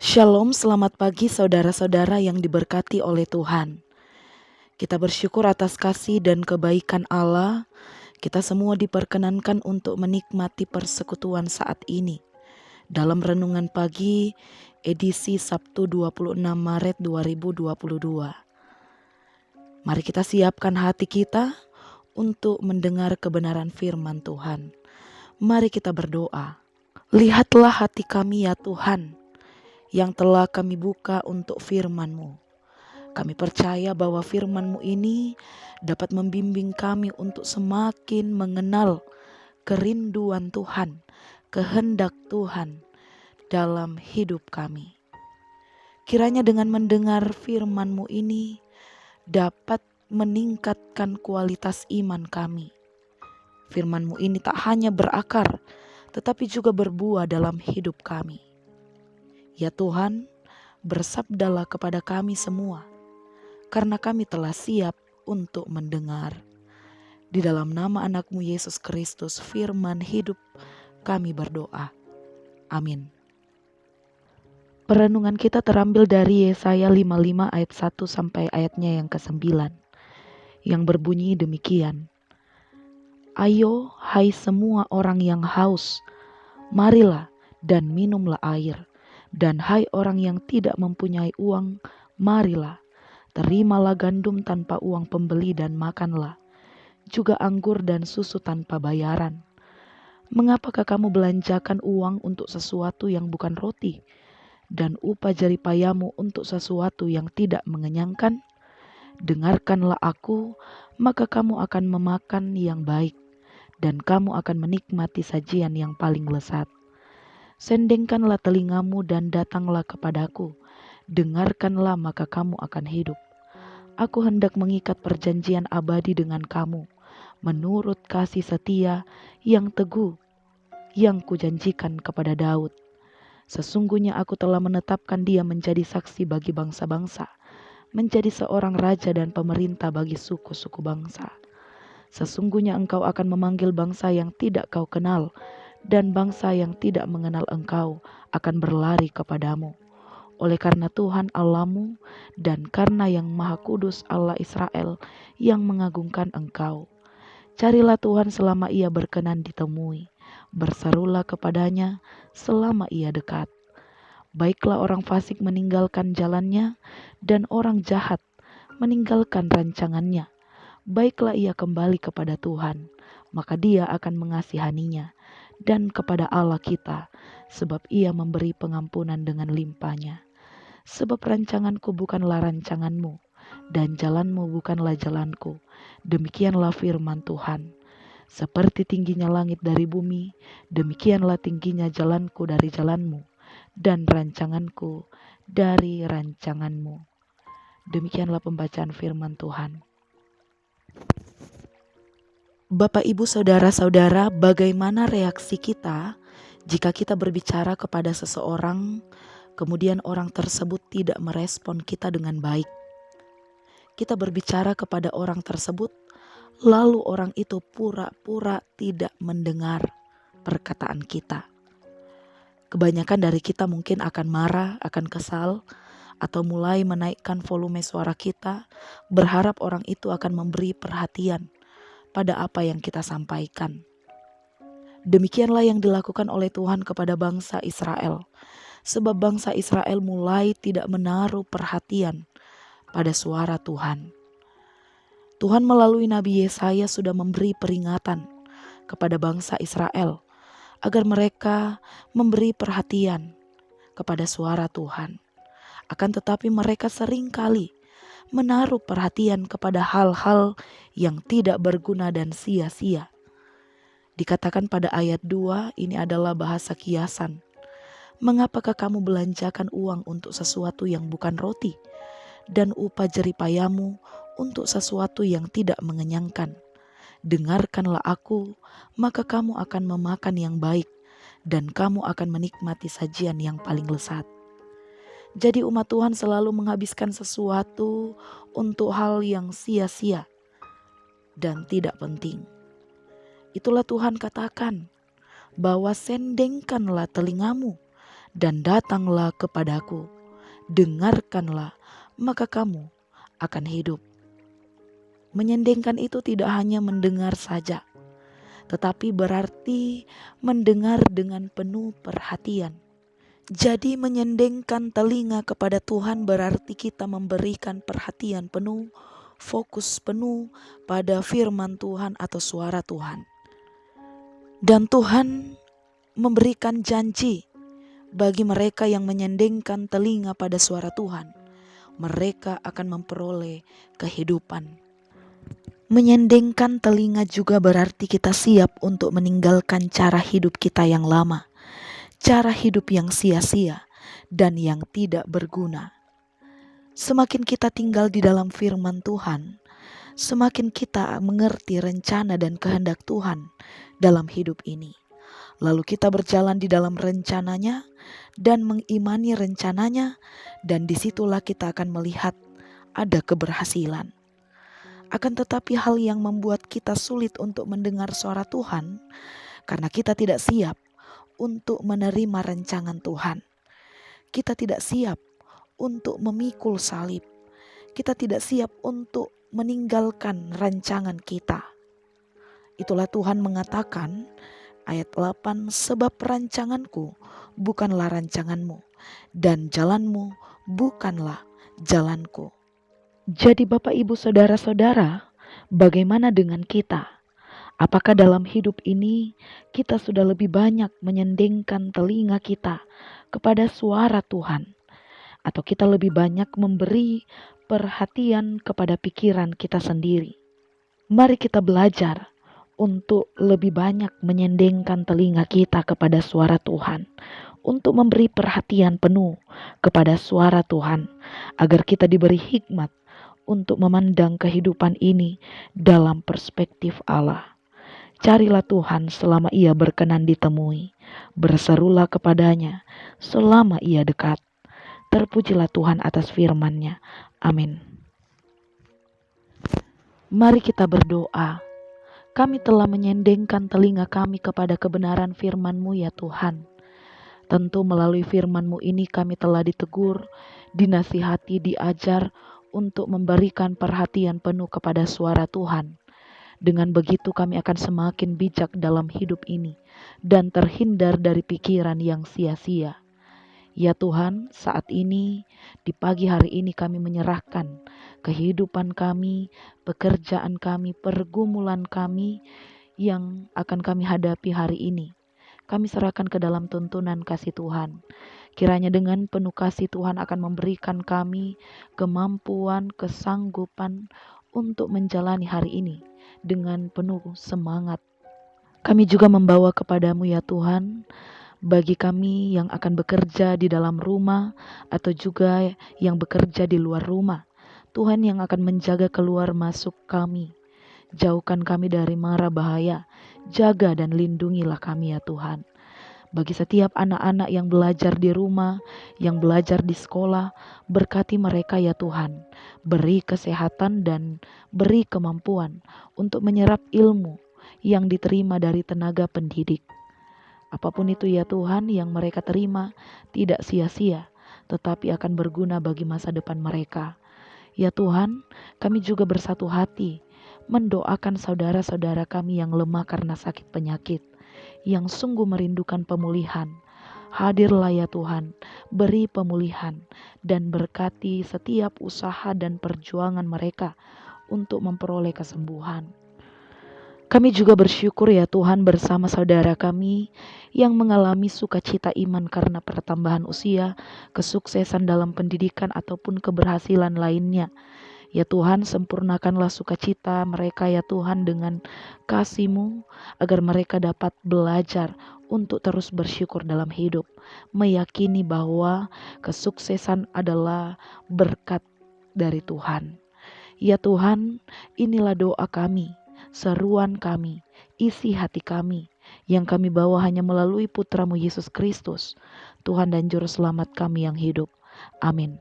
Shalom, selamat pagi saudara-saudara yang diberkati oleh Tuhan. Kita bersyukur atas kasih dan kebaikan Allah. Kita semua diperkenankan untuk menikmati persekutuan saat ini. Dalam renungan pagi edisi Sabtu 26 Maret 2022. Mari kita siapkan hati kita untuk mendengar kebenaran firman Tuhan. Mari kita berdoa. Lihatlah hati kami ya Tuhan, yang telah kami buka untuk firman-Mu. Kami percaya bahwa firman-Mu ini dapat membimbing kami untuk semakin mengenal kerinduan Tuhan, kehendak Tuhan dalam hidup kami. Kiranya dengan mendengar firman-Mu ini dapat meningkatkan kualitas iman kami. Firman-Mu ini tak hanya berakar, tetapi juga berbuah dalam hidup kami. Ya Tuhan, bersabdalah kepada kami semua, karena kami telah siap untuk mendengar. Di dalam nama anak-Mu Yesus Kristus, firman hidup kami berdoa. Amin. Perenungan kita terambil dari Yesaya 55 ayat 1 sampai ayatnya yang ke-9, yang berbunyi demikian. Ayo, hai semua orang yang haus, marilah dan minumlah air. Dan hai orang yang tidak mempunyai uang, marilah, terimalah gandum tanpa uang pembeli dan makanlah, juga anggur dan susu tanpa bayaran. Mengapakah kamu belanjakan uang untuk sesuatu yang bukan roti, dan upah jeripayamu untuk sesuatu yang tidak mengenyangkan? Dengarkanlah aku, maka kamu akan memakan yang baik, dan kamu akan menikmati sajian yang paling lezat. Sendengkanlah telingamu dan datanglah kepadaku. Dengarkanlah maka kamu akan hidup. Aku hendak mengikat perjanjian abadi dengan kamu, menurut kasih setia yang teguh yang kujanjikan kepada Daud. Sesungguhnya aku telah menetapkan dia menjadi saksi bagi bangsa-bangsa, menjadi seorang raja dan pemerintah bagi suku-suku bangsa. Sesungguhnya engkau akan memanggil bangsa yang tidak kau kenal, dan bangsa yang tidak mengenal engkau akan berlari kepadamu. Oleh karena Tuhan Allahmu dan karena yang Maha Kudus Allah Israel yang mengagungkan engkau. Carilah Tuhan selama ia berkenan ditemui. Berserulah kepadanya selama ia dekat. Baiklah orang fasik meninggalkan jalannya dan orang jahat meninggalkan rancangannya. Baiklah ia kembali kepada Tuhan, maka dia akan mengasihaninya, dan kepada Allah kita, sebab ia memberi pengampunan dengan limpahnya. Sebab rancanganku bukanlah rancanganmu, dan jalanmu bukanlah jalanku. Demikianlah firman Tuhan. Seperti tingginya langit dari bumi, demikianlah tingginya jalanku dari jalanmu, dan rancanganku dari rancanganmu. Demikianlah pembacaan firman Tuhan. Bapak, Ibu, Saudara-saudara, bagaimana reaksi kita jika kita berbicara kepada seseorang, kemudian orang tersebut tidak merespon kita dengan baik? Kita berbicara kepada orang tersebut, lalu orang itu pura-pura tidak mendengar perkataan kita. Kebanyakan dari kita mungkin akan marah, akan kesal, atau mulai menaikkan volume suara kita, berharap orang itu akan memberi perhatian pada apa yang kita sampaikan. Demikianlah yang dilakukan oleh Tuhan kepada bangsa Israel, sebab bangsa Israel mulai tidak menaruh perhatian pada suara Tuhan. Tuhan melalui Nabi Yesaya sudah memberi peringatan kepada bangsa Israel agar mereka memberi perhatian kepada suara Tuhan. Akan tetapi mereka seringkali menaruh perhatian kepada hal-hal yang tidak berguna dan sia-sia. Dikatakan pada ayat 2, ini adalah bahasa kiasan. Mengapakah kamu belanjakan uang untuk sesuatu yang bukan roti, dan upah jeripayamu untuk sesuatu yang tidak mengenyangkan? Dengarkanlah aku, maka kamu akan memakan yang baik, dan kamu akan menikmati sajian yang paling lezat. Jadi umat Tuhan selalu menghabiskan sesuatu untuk hal yang sia-sia dan tidak penting. Itulah Tuhan katakan, bahwa sendengkanlah telingamu dan datanglah kepadaku. Dengarkanlah, maka kamu akan hidup. Menyendengkan itu tidak hanya mendengar saja, tetapi berarti mendengar dengan penuh perhatian. Jadi menyendengkan telinga kepada Tuhan berarti kita memberikan perhatian penuh, fokus penuh pada firman Tuhan atau suara Tuhan. Dan Tuhan memberikan janji bagi mereka yang menyendengkan telinga pada suara Tuhan, mereka akan memperoleh kehidupan. Menyendengkan telinga juga berarti kita siap untuk meninggalkan cara hidup kita yang lama, cara hidup yang sia-sia dan yang tidak berguna. Semakin kita tinggal di dalam firman Tuhan, semakin kita mengerti rencana dan kehendak Tuhan dalam hidup ini. Lalu kita berjalan di dalam rencananya dan mengimani rencananya, dan disitulah kita akan melihat ada keberhasilan. Akan tetapi hal yang membuat kita sulit untuk mendengar suara Tuhan, karena kita tidak siap untuk menerima rancangan Tuhan. Kita tidak siap untuk memikul salib. Kita tidak siap untuk meninggalkan rancangan kita. Itulah Tuhan mengatakan ayat 8, sebab rancanganku bukanlah rancanganmu dan jalanmu bukanlah jalanku. Jadi Bapak Ibu Saudara-saudara, bagaimana dengan kita? Apakah dalam hidup ini kita sudah lebih banyak menyendengkan telinga kita kepada suara Tuhan? Atau kita lebih banyak memberi perhatian kepada pikiran kita sendiri? Mari kita belajar untuk lebih banyak menyendengkan telinga kita kepada suara Tuhan, untuk memberi perhatian penuh kepada suara Tuhan, agar kita diberi hikmat untuk memandang kehidupan ini dalam perspektif Allah. Carilah Tuhan selama ia berkenan ditemui, berserulah kepadanya selama ia dekat. Terpujilah Tuhan atas firman-Nya. Amin. Mari kita berdoa. Kami telah menyendengkan telinga kami kepada kebenaran firman-Mu ya Tuhan. Tentu melalui firman-Mu ini kami telah ditegur, dinasihati, diajar untuk memberikan perhatian penuh kepada suara Tuhan. Dengan begitu kami akan semakin bijak dalam hidup ini dan terhindar dari pikiran yang sia-sia. Ya Tuhan, saat ini, di pagi hari ini kami menyerahkan kehidupan kami, pekerjaan kami, pergumulan kami yang akan kami hadapi hari ini. Kami serahkan ke dalam tuntunan kasih Tuhan. Kiranya dengan penuh kasih Tuhan akan memberikan kami kemampuan, kesanggupan untuk menjalani hari ini dengan penuh semangat. Kami juga membawa kepadamu ya Tuhan, bagi kami yang akan bekerja di dalam rumah atau juga yang bekerja di luar rumah. Tuhan yang akan menjaga keluar masuk kami. Jauhkan kami dari mara bahaya, jaga dan lindungilah kami ya Tuhan. Bagi setiap anak-anak yang belajar di rumah, yang belajar di sekolah, berkati mereka ya Tuhan. Beri kesehatan dan beri kemampuan untuk menyerap ilmu yang diterima dari tenaga pendidik. Apapun itu ya Tuhan yang mereka terima tidak sia-sia, tetapi akan berguna bagi masa depan mereka. Ya Tuhan, kami juga bersatu hati mendoakan saudara-saudara kami yang lemah karena sakit penyakit, yang sungguh merindukan pemulihan. Hadirlah ya Tuhan, beri pemulihan dan berkati setiap usaha dan perjuangan mereka untuk memperoleh kesembuhan. Kami juga bersyukur ya Tuhan bersama saudara kami yang mengalami sukacita iman karena pertambahan usia, kesuksesan dalam pendidikan ataupun keberhasilan lainnya. Ya Tuhan, sempurnakanlah sukacita mereka ya Tuhan dengan kasih-Mu, agar mereka dapat belajar untuk terus bersyukur dalam hidup, meyakini bahwa kesuksesan adalah berkat dari Tuhan. Ya Tuhan, inilah doa kami, seruan kami, isi hati kami, yang kami bawa hanya melalui Putra-Mu Yesus Kristus, Tuhan dan Juru Selamat kami yang hidup. Amin.